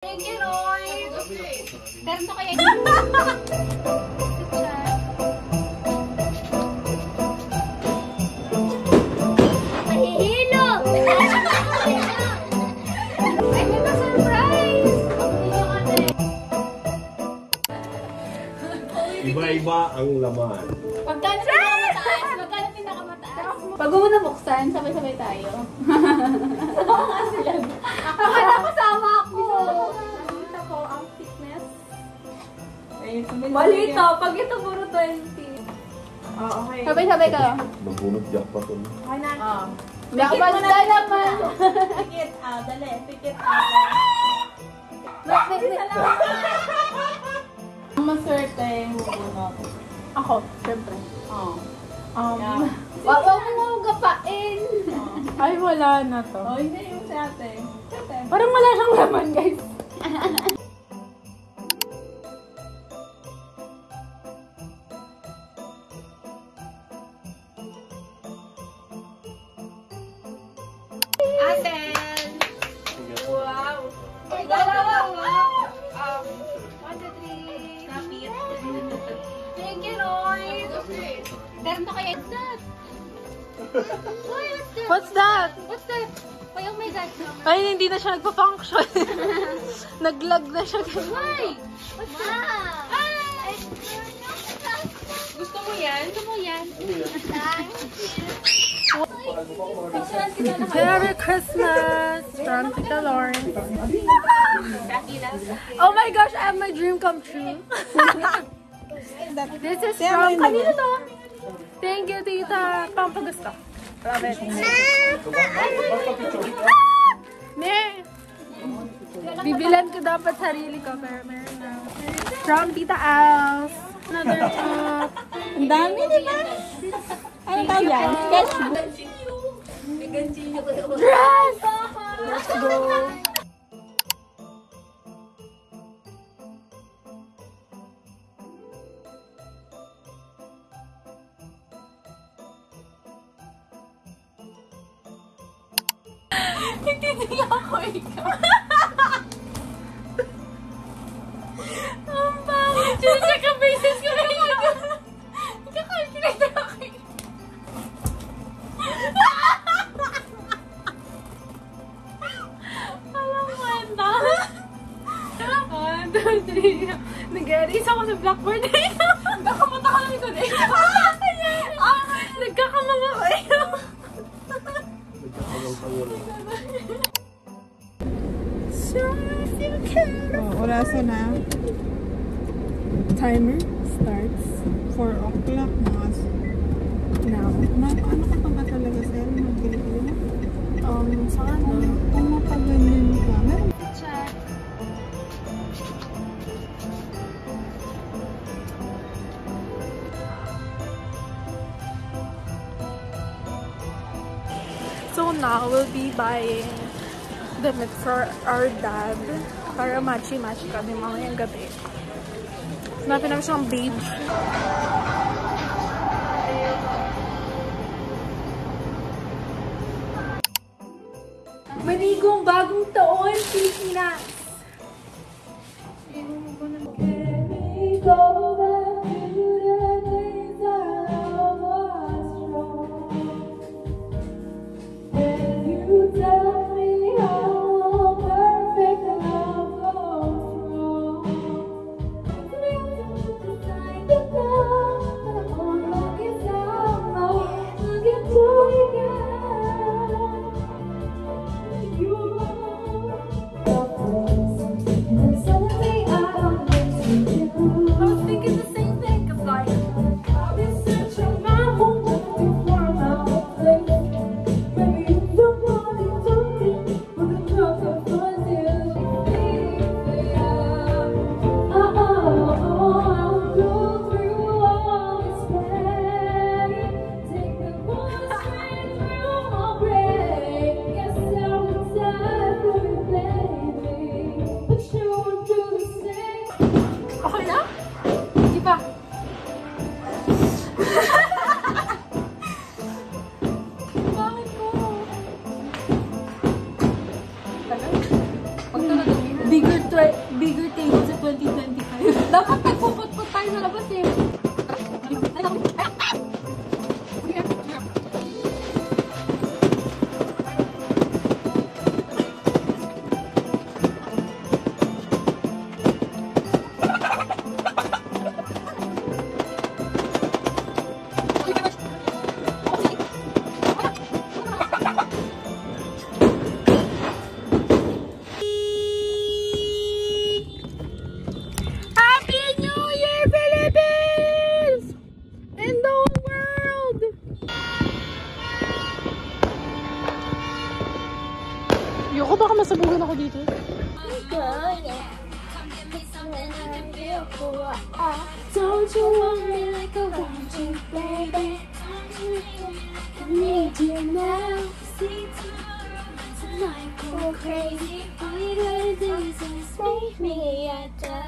Thank you, Roy! Meron to kaya mahihilo! Ay, may pa-surprise! Iba-iba ang laman. Magkano pinakamataas? Magkano pinakamataas? Pag mo nabuksan, sabay-sabay tayo. Oo nga sila. Ako na kasama ako. Nakita ko ang thickness. Mali ito. Pag ito puro 20. Oh, okay. Sabay-sabay kayo. Magbunot jackpot ko. Okay na. Dapat na naman. Pick it out. Dali. Pick it out. Ang maswerte yung bunot. Ako, syempre. Wag mo gapain. Ay, wala na to. Oh, hindi yung si ate. Parang wala siyang laman, guys. Ate! Wow! Wow! 1, 2, 3. Kapit. Thank you, Roy! Meron to kaya that? What's that? What's that? Ay, oh my God. Ay, hindi na siya nagpa-function. Nag-lag na siya. Why? What's that? Ay! Gusto mo yan? Gusto mo yan? Merry Christmas from Tita Lauren. Oh my gosh, I have my dream come true. This is from... Kanino to? Thank you, Tita. Pampagusto. Love it. Mer! Bibilan ko dapat sarili ko, pero meron na. From Tita Els. Another cup. Ang dami, di ba? Ano tawag yan? Sketchbook. Dress! Let's go. Hindi ako ikaw. Ang pangit. Check ang basis ko na ikaw. Nagkakalculate ako ikaw. Alam mo, enta. 1, 2, 3. Nag-erase ako sa blackboard na ito. Nagkakamata ka lang ito na ito. Nagkakamang ako ito. Oh, orasan na. Timer starts 4 o'clock now. Ano ka pa ba talaga, sir? Mag-gilid? Sa ano? Kung mapaganyan ka, meron. Check. So now, we'll be buying damit for our dad para matchy-match kami mamayang gabi. Hanapin namin siyang beige. Manigong bagong taon, Pilipinas! Bigger bigger table sa 2025. Dapat nagpupot-pot tayo sa labas eh. Ayoko, baka masabugan ako dito. Don't you want me like I want you, baby? I need you now. See tonight go crazy. All you gotta do is just meet me at the.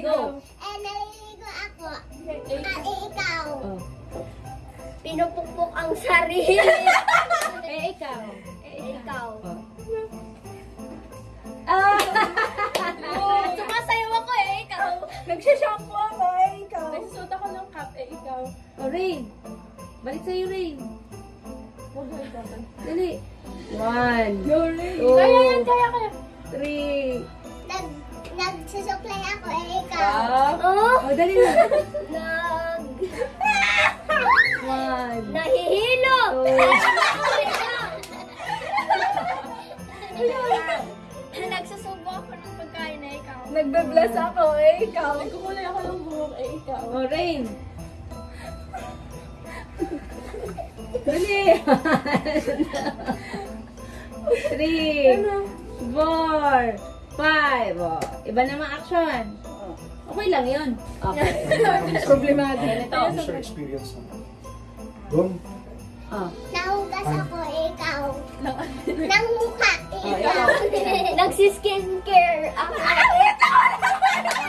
Go. Naliligo ako. At ikaw. Pinupukpok ang sarili. Ikaw. Ikaw. Sumasayaw ako ikaw. Nagsishampoo ako, ikaw. Nagsusuot ako ng cap, ikaw. Rain. Balik sa'yo, Rain. Dali. 1, Go, Ray. 2, Kaya yan, kaya. 3. Nagsusuklay ako, ikaw. Oh, dali na. Nag... 1. Nahihilo. Nagsusubo ako ng pagkain na ikaw. Nagbe-bless ako, ikaw. Nagkukulay ako ng buhok, ikaw. Oh, Rain. Dali. 3, 4, 5. Oh, iba namang action. Okay lang yun. Okay. Problematic. User experience naman. Doon, Oh. Nahugas ako, ikaw. Nang mukha, ikaw. ikaw. Nagsiskincare ako.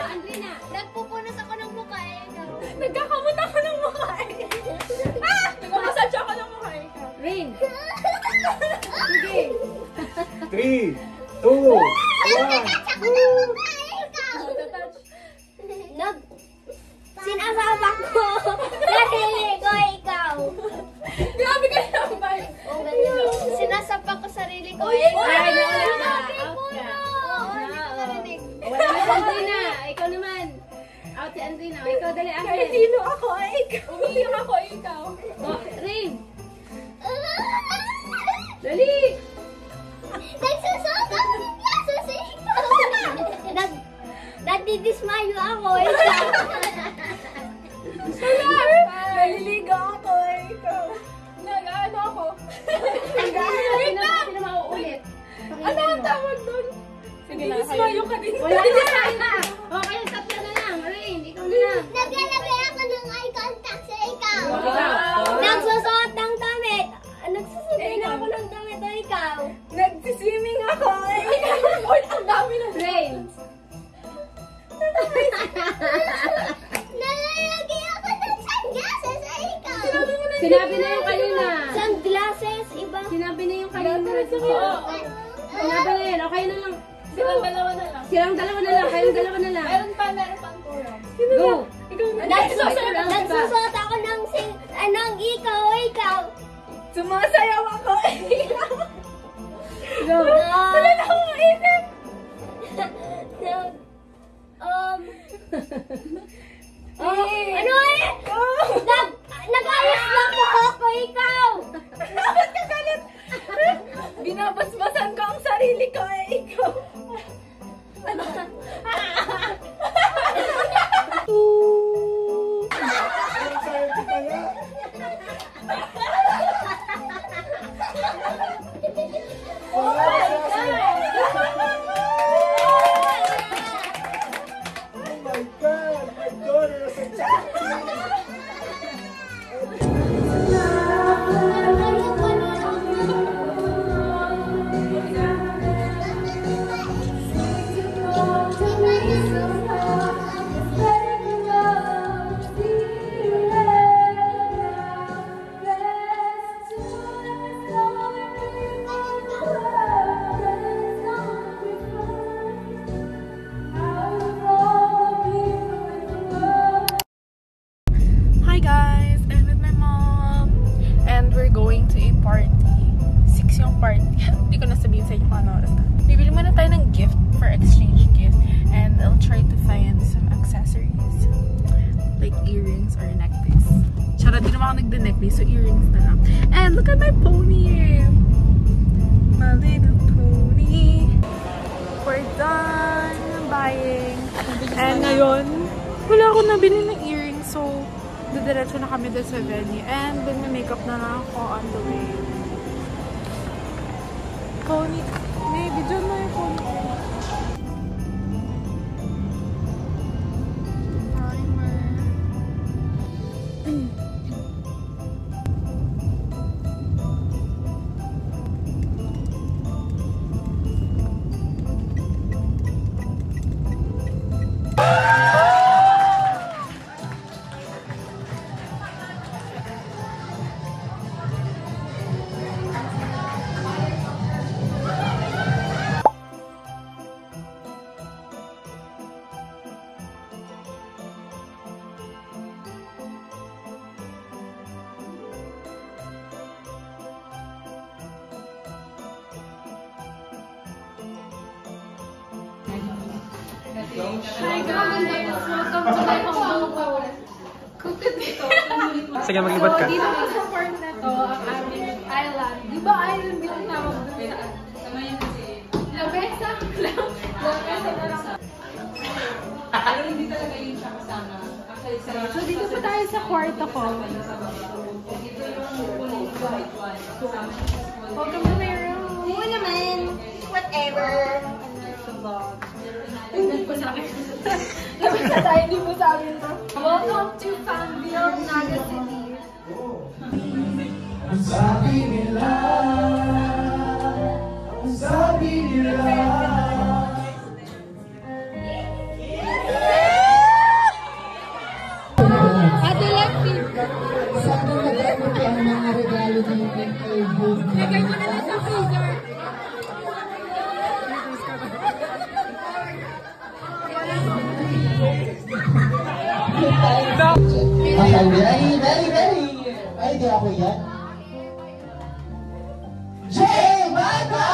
Andrina. Nagpupunas ako ng mukha, ikaw. Nagkakamot ako ng mukha, nagmamasage ako ng mukha, ikaw. Rain. Sige. 3, 2, 1. Ako ng mukha, ikaw. Sinasabak ko. Sarili ko, ikaw. Grabe kayo naman. Oh, ganyan. Sinasapak ko sarili ko, ikaw. Ay, nawala ka. Sabi ko Out ka. na. Hindi ko narinig. Wala na si Andrina. Ikaw naman. Out si Andrina. O, ikaw dali akin. Nahihilo ako, ikaw. Umiiyak ako, ikaw. Oh, Rain. Dali. Nagsusuot ako ng glasses, ikaw. Nadidismayo ako, ikaw. Naliligo ako, ikaw. Nag-ano ako. Sino mauulit? Ano ang tawag doon? Sige na, kayo. ka din. Wala na tayo. O, kayo tatlo na lang. Rain, ikaw na lang. Naglalagay ako ng eye contact sa ikaw. Ikaw. Nagsusuot ng damit. Nagsusuot na ako ng damit, ikaw. Nagsiswimming ako, ikaw. Uy, ang dami na. Rain. Nalalagay ako ng sunglasses sa ikaw. Sinabi na yung kanina. Sunglasses, iba. Sinabi na yung kanina. Oo. Sinabi na yun. Okay na lang. Silang dalawa na lang. Silang dalawa na lang. Kayong dalawa na lang. Meron pa ang kulang. Go. Nagsusuot ako ng ikaw. Sumasayaw ako, ikaw. Go. Wala na akong maisip. Ano eh? Nag-ayos lang ako, ikaw. Bakit ka galit? Binabasbasan ko ang sarili ko, ikaw. Oh my God! My daughter is a earrings or necklace. Charot, di naman ako nagde-necklace, so earrings na lang. And look at my pony! My little pony. We're done buying. And ngayon, wala akong nabili ng earrings, so didiretso na kami doon sa venue. And then may makeup na lang ako on the way. Pony. Maybe dyan na yung pony. Hi guys! Welcome to my home house. Sige, mag-ibad ka. So, dito po sa part na to, ang aming island. Di ba island yung tawag doon sa Labesa lang? Labesa na lang. Pero hindi talaga yun siya kasama. So, dito pa tayo sa kwarto ko. Welcome to my room. Oo naman. Whatever. Hindi po sa akin. Labas na tayo, hindi po sa akin to. Welcome to Fanville, Naga City. Sabi nila, sabi nila. Ate Lexi! Sana nag-abot ang mga regalo ng kay Hope. Lagay mo na lang sa freezer. Okay, ready. Ay, di ako yan. Jay Maga!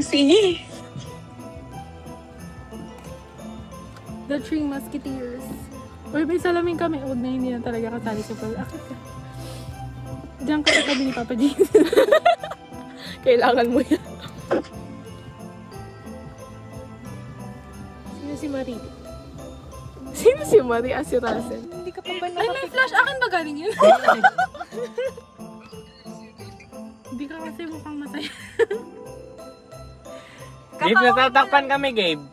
Sige! The Three Musketeers. Uy, may salamin kami. Huwag na hindi na talaga kasali sa pag-akit ka. Diyan ka katabi ni Papa Jason. Kailangan mo yan. Sino si Marie? Sino si Marie? Ah, si Russell. Hindi ka pa ba Ay, may flash. Akin ba galing yun? Hindi ka kasi mukhang masaya. Gabe, natatakpan kami, Gabe.